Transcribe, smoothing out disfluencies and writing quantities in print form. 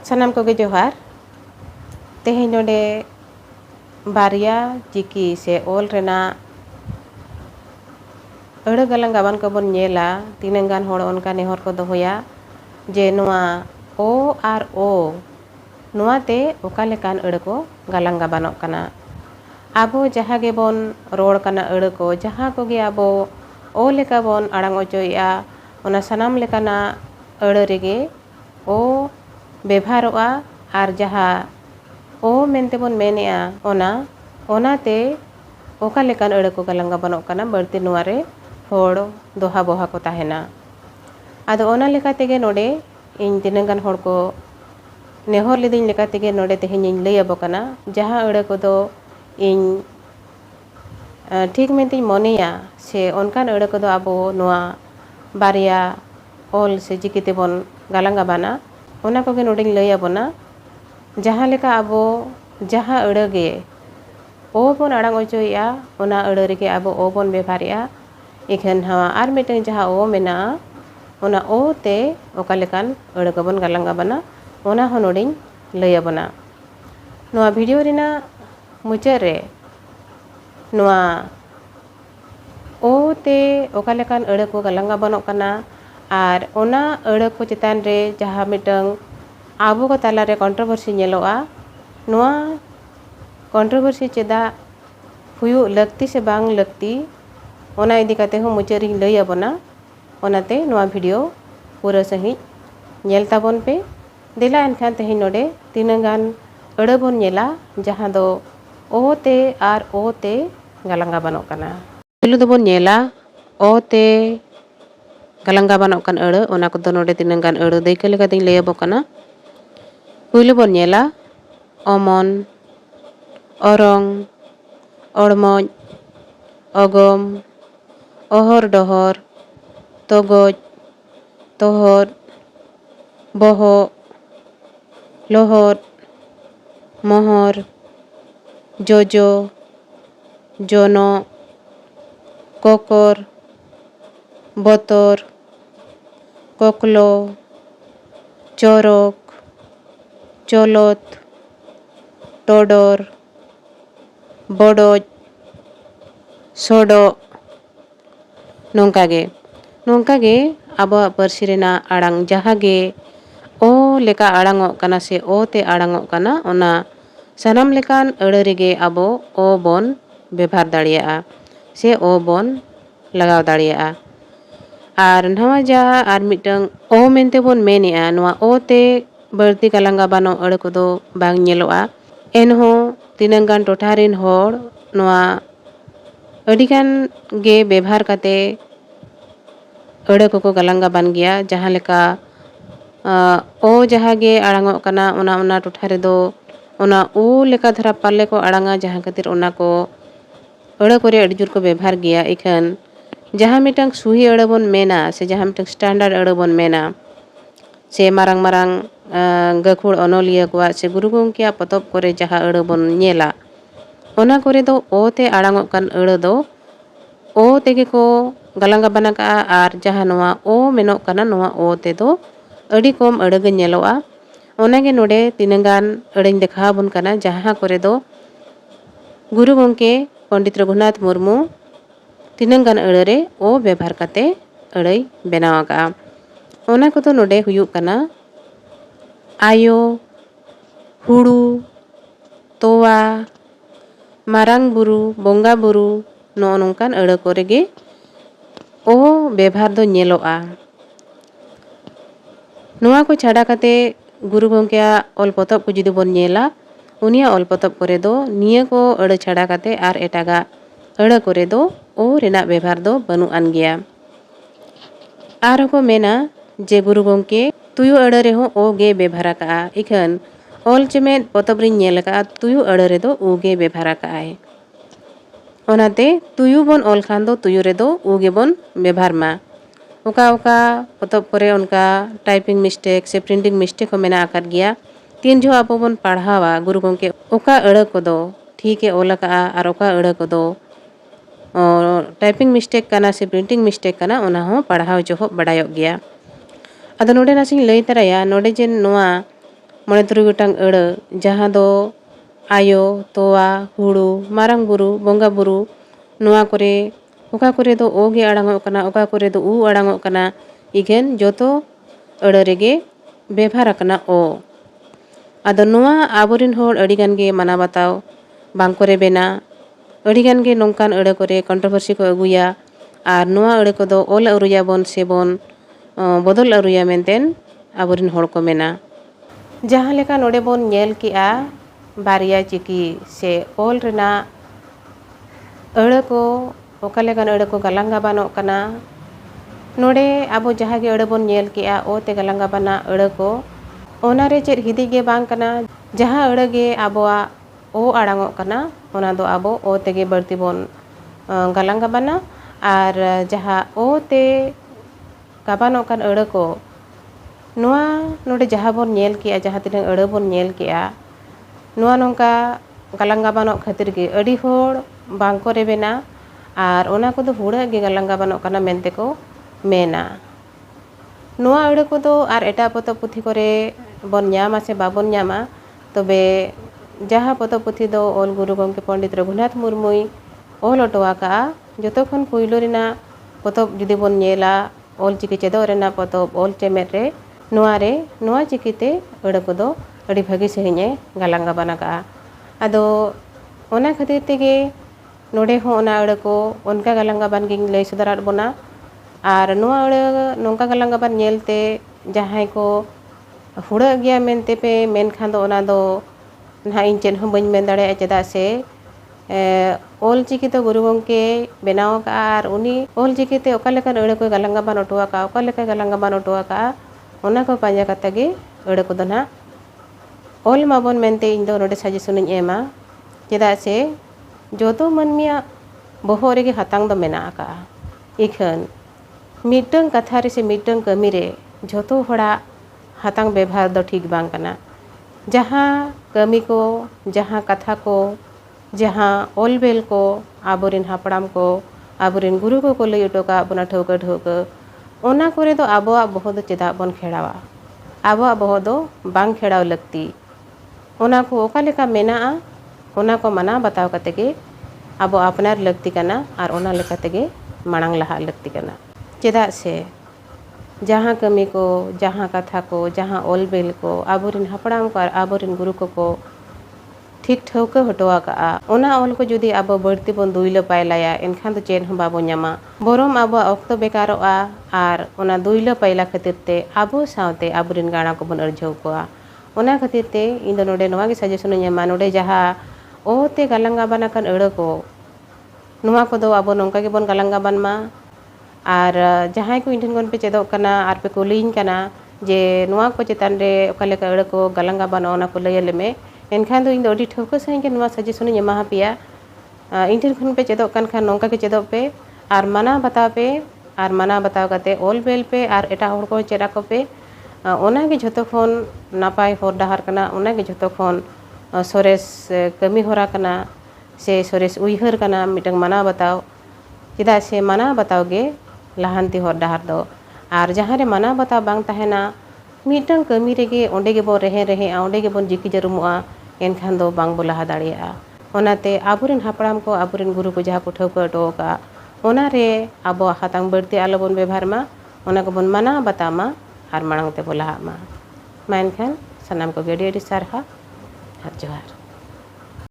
सानाम को जोहार तेहे नोडे बारिया चिकी से ओल रेना अड़ गलंग गाबान को बन नेला तीनंगान होड़ उनका नेहर को दोहोया जे नुआ ओ आर ओ नुआते ओका लेकान अड़ को गलंग गाबानों कना आबो जहाँ गे बोन रोड़ कना अड़ को जहाँ को गे आबो ओ लेका बोन अड़ांग ओचोया ओना सानाम लेकाना अड़ रेगे ओ बेभारोआ आर जहाँ ओ मेनते बोन मेनेआ ओनाते ओका लेकान अड़ को गलंग गाबानों कना बड़ती नुआरे होड़ दोहा बोहा को ताहेना आदो ओना लेका तेगे नोडे इन तिनंगान होड़ को नेहर लिदिन लेका तेगे नोडे तेहेन इन लई आबो कना जहाँ अड़ को दो इन ठीक मेनती मोनेया से उनकान अड़ को दो आबो नुआ बारिया ओल से जिकिते बोन गलंग गाबाना ओना को गे नोडे लई आबोना जहाँ लेका आबो जहाँ अड़ गे ओ बोन अड़ांग ओचोया ओना अड़ रेगे आबो ओ बोन बेभारिया इखन हवा आर मिटन जहाँ ओ मेना ओना ओ ते ओका लेकान अड़ को बोन गलंग गाबाना ओना हो नोडिन लई आबोना नुआ वीडियो रिना मुचाद रे नुआ ओ ते ओका लेकान अड़ को गलंग गाबानों कना आर ओना अड़ को चितान रे जहाँ मिटन आबो को ताला रे कंट्रोवर्सी नेलोआ नुआ कंट्रोवर्सी चेदा हुयु लगती से बांग लगती ओना इदी काते हो मुचाद रिन लई आबोना ओनाते नुआ वीडियो पूरा सही नेल ताबोन पे दिला एनखान तेहेन नोडे तीनंगान अड़ बोन नेला जहाँ दो ओ ते आर ओ ते गलंग गाबानों कना पहलू दो बोन नेला ओ ते गलंग गाबानों कन अड़ ओना को दो नोडे तीनंगान अड़ देखे लेका तिन लई आबो कना पहलू बोन नेला ओमन ओरंग ओड़मोज ओगम ओहर डोहर तोगोज तोहर बहो लोहर मोहर जोजो जोनो कोकर बतर कोकलो चोरक चोलत टोडर बड़ोज सोडो नोंकागे आबो पार्सी रेना आड़ांग जहाँ गे ओ लेका आड़ांगो कना से ओ ते आड़ांगो कना ओना सानाम लेकान अड़ रेगे आबो ओ बोन बेभार दाड़ियाआ से ओ बोन लगाव दाड़ियाआ आर नवा जा आर मिटंग ओ मेनते बोन मेनेआ नुआ ओ ते बड़ती गलंग गाबानो अड़ को दो बांग नेलोआ एनहो तीनंगान टोठारिन होड़ नुआ अडिगान गे बेभार काते अड़ को गलंग गाबान गया जहाँ लेका ओ जहाँ गे आड़ांगो कना ओना टोठा रे दो ओना ओ लेका धरा पाले को आड़ांगा जहाँ खातिर ओना को अड़ कोरे अड़ी जोर को बेभार गया इखन जहाँ मिटंग सुही अड़ बोन मेना से जहाँ मिटंग स्टैंडर्ड अड़ बोन मेना से मारांग मारांग गखुड़ अनोलिया को से गुरु गंकिया पतब कोरे जहाँ अड़ बोन नेला ओना कोरे दो ओ ते आड़ांगो कन अड़ दो ओ तेगे को गलंग गाबाना का आर जहाँ नुआ ओ मेनोक कना नुआ ओ ते दो अड़ी कम अड़ गे नेलोआ ओनागे नोडे तीनंगान अड़िन देखा बोन कना जहाँ कोरे दो गुरु गंके पंडित रघुनाथ मुर्मू तीनंगान अड़ रे ओ बेभार काते अड़ई बेनाव का ओना को तो नोडे हुयुक कना आयो हुड़ू तोवा मारांग बुरु बोंगा बुरु नो नोंकान अड़ कोरेगे ओ बेभार दो नेलोआ नुआ को छाड़ा काते गुरु गंकिया ओल पतब को जुदी बोन नेला उनिया ओल पतब कोरे दो निया को अड़ छाड़ा काते आर एटागा अड़ कोरे दो ओ रेना बेभार दो बनु आन गया आर को मेना जे गुरु गंके तुयु अड़ रे हो ओ गे बेभारा का इखन ओल चमेद पतब रिन नेल का तुयु अड़ रे दो ओ गे बेभारा का है ओनाते तुयु बोन ओल खान दो तुयु रे दो उगे बोन बेभार मा ओका ओका पतब करे उनका टाइपिंग मिस्टेक से प्रिंटिंग मिस्टेक हो मेना आकर गया तीन जो आपो बोन पढ़ावा गुरु गंके ओका अड़ को दो ठीक है ओला का आर ओका अड़ को दो टाइपिंग मिस्टेक कना से प्रिंटिंग मिस्टेक कना ओना हो पढ़ाव जो हो बड़ायोग गया अदो नोडे नासिंग लई तराया नोडे जे नोआ ᱢᱚᱬᱮ ᱛᱩᱨᱩᱭ ᱜᱚᱴᱟᱝ ᱟᱹᱲᱟᱹ ᱡᱟᱦᱟᱸ ᱫᱚ ᱟᱭᱳ, ᱛᱚᱣᱟ, ᱦᱩᱲᱩ, ᱢᱟᱨᱟᱝ ᱵᱩᱨᱩ, ᱵᱚᱸᱜᱟ ᱵᱩᱨᱩ, ᱱᱚᱣᱟ ᱠᱚᱨᱮ ᱚᱠᱟ ᱠᱚᱨᱮ ᱫᱚ ᱚ ᱜᱮ ᱟᱲᱟᱝᱚᱜ ᱠᱟᱱᱟ, ᱚᱠᱟ ᱠᱚᱨᱮ ᱫᱚ ᱩ ᱟᱲᱟᱝᱚᱜ ᱠᱟᱱᱟ, ᱤᱠᱷᱟᱹᱱ ᱡᱚᱛᱚ ᱟᱹᱲᱟᱹ ᱨᱮᱜᱮ ᱵᱮᱵᱷᱟᱨ ᱟᱠᱟᱱᱟ ᱚ᱾ ᱟᱫᱚ ᱱᱚᱣᱟ ᱟᱵᱚᱨᱮᱱ ᱦᱚᱲ ᱟᱹᱰᱤᱜᱟᱱ ᱜᱮ ᱢᱟᱱᱟᱣ ᱵᱟᱛᱟᱣ ᱵᱟᱝᱠᱚ ᱨᱮᱵᱮᱱᱟ, ᱟᱹᱰᱤᱜᱟᱱ ᱜᱮ ᱱᱚᱝᱠᱟᱱ ᱟᱹᱲᱟᱹ ᱠᱚᱨᱮ ᱠᱚᱱᱴᱨᱳᱵᱷᱟᱨᱥᱤ ᱠᱚ ᱟᱹᱜᱩᱭᱟ ᱟᱨ ᱱᱚᱣᱟ ᱟᱹᱲᱟᱹ ᱠᱚᱫᱚ ᱚᱞ ᱟᱹᱨᱩᱭᱟᱵᱚᱱ ᱥᱮᱵᱚᱱ ᱵᱚᱫᱚᱞ ᱟᱹᱨᱩᱭᱟ ᱢᱮᱱᱛᱮᱱ ᱟᱵᱚᱨᱮᱱ ᱦᱚᱲ ko mena। ᱡᱟᱦᱟᱸ ᱞᱮᱠᱟ ᱱᱚᱰᱮ ᱵᱚᱱ ᱧᱮᱞ ᱠᱮᱜᱼᱟ ᱵᱟᱨᱭᱟ ᱪᱤᱠᱤ ᱥᱮ ᱚᱞ ᱨᱮᱱᱟᱜ ᱟᱹᱲᱟᱹ ko ᱚᱠᱟ ᱞᱮᱠᱟᱱ ᱟᱹᱲᱟᱹ ko ᱜᱟᱞᱟᱝ ᱜᱟᱵᱟᱱᱚᱜ ᱠᱟᱱᱟ। ᱱᱚᱰᱮ ᱟᱵᱚ ᱡᱟᱦᱟᱸ ᱜᱮ ᱟᱹᱲᱟᱹ ᱵᱚᱱ ᱧᱮᱞ ᱠᱮᱜᱼᱟ ᱚ ᱛᱮ ᱜᱟᱞᱟᱝ ᱜᱟᱵᱟᱱᱟᱜ ᱟᱹᱲᱟᱹ ko ᱚᱱᱟᱨᱮ ᱪᱮᱫ ᱦᱤᱫᱤᱡ ᱜᱮ ᱵᱟᱝ ᱠᱟᱱᱟ। ᱡᱟᱦᱟᱸ ᱟᱹᱲᱟᱹ ᱜᱮ ᱟᱵᱚᱣᱟᱜ ᱚ ᱟᱲᱟᱝᱚᱜ ᱠᱟᱱᱟ ᱚᱱᱟ ᱫᱚ ᱟᱵᱚ ᱚ ᱛᱮᱜᱮ ᱵᱟᱹᱲᱛᱤ ᱵᱚᱱ ᱜᱟᱞᱟᱝ ᱜᱟᱵᱟᱱᱟ ᱟᱨ ᱡᱟᱦᱟᱸ ᱚ ᱛᱮ ᱜᱟᱵᱟᱱᱚᱜ ᱠᱟᱱ ᱟᱹᱲᱟᱹ ko ᱱᱚᱣᱟ ᱱᱚᱰᱮ ᱡᱟᱦᱟᱸ ᱵᱚᱱ ᱧᱮᱞ ᱠᱮᱜᱼᱟ ᱡᱟᱦᱟᱸ ᱛᱤᱱᱟᱹᱜ ᱟᱹᱲᱟᱹ ᱵᱚᱱ ᱧᱮᱞ ᱠᱮᱜᱼᱟ ᱱᱚᱣᱟ ᱱᱚᱝᱠᱟ galang gabanok khatir ge adi hor bangko rebena ar ona ko do hura ge galang gabanok kana mente ko mena noa aড়ে kodo ar eta poto puthi kore bon nyama se babon nyama tobe jaha poto puthi do ol guru gomke Pandit Raghunath Murmui ol otowa ka joto khon puilo rina potop judi bon nyela ol chiki chedo rena potop ol chemet re noa chikite aড়ে kodo adi bhagi sehine galang gabana ka ado ona khatir tege node ho ona aড়ে ko onka galang gaban ging lay sudarat bona ar noa aড়ে nongka galang gaban nyelte jahai ko hura gya mente pe men khan do ona do na in chen hom bañ men dare cheda se ol chiki to guru gomke benaw ka ar uni ol chiki te oka lekan aড়ে ko galang gaban otowa ka oka leka galang gaban otowa ka ona ko panja kata ge aড়ে ko do na ol mabon mente in do node suggestion in ema cheda se joto manmiya boho rege hatang do mena ka ikhan mitang katha re se mitang kami re joto hora hatang bebhar do thik bang kana jaha kami ko jaha katha ko jaha olbel ko aborin hapram ko aborin guru ko lay otoka bona thauka ona kore do aboa boho do cheda bon kherawa aboa boho do bang kheraw lakti ona ko oka leka mena ona ko mana bataw kate ge abo apnar lakti kana ar ona leka tege manang laha lakti kana cheda se jaha kami ko jaha katha ko jaha olbel ko aborin hapram ko ar aborin guru ko ठीक ठौका हटवा का ओना all को जुदी अब बढ़ती बन दुइलो पाइलाया एनखान तो chain हम बाबो ᱧᱟᱢᱟ बरम अब अक्तो बेकारोआ आर ओना दुइलो पाइला खातिर ते आबो सावते आबरिन गाना को बन अर्जौ कोआ ओना खातिर ते इन नोडे नवा के सजेशन ᱧᱟᱢᱟ नोडे जहा ओ ते गालंगा बना kan अड़ को नुआ को दो अब नोंका के बन गालंगा बन मा आर जहां को इंठन गन पे चेदो कना आर पे को लिंक कना जे नुआ को चेतन रे ओकाले का अड़ को गालंगा बन ओना को लयले में एनखान दो इन दो ठौका सही के नुआ सजेशन ᱧᱟᱢᱟ पिया इंटर खन पे चेदो kan खान नोंका के चेदो पे आर मना बताव कते ऑल बेल पे आर एटा हर को चेदा को पे ओना के झतो खन नापाय हर डाहार कना ओना के झतो खन सोरेस कमी होरा कना से सोरेस उइहर कना मिटंग मना बताव चेदा से मना बताव गे लाहांती हर डाहार दो आर जहां रे मना बताव बांग तहेना मिटंग कमी रेगे ओंडे गे बो रहे ओंडे गे बन जिकी जरुमुआ एनखान दो बांग बो लाहा दाड़िया ओनाते आबुरेन हापड़ाम को आबुरेन गुरु को जहाँ को ठौका अटोका ओना रे आबो हातांग बढ़ती आलो बन व्यवहार मा ओना को बन मना बतामा आर मांग ते बोला मा एनखान सनाम को गेडी सारहा हर जोहार।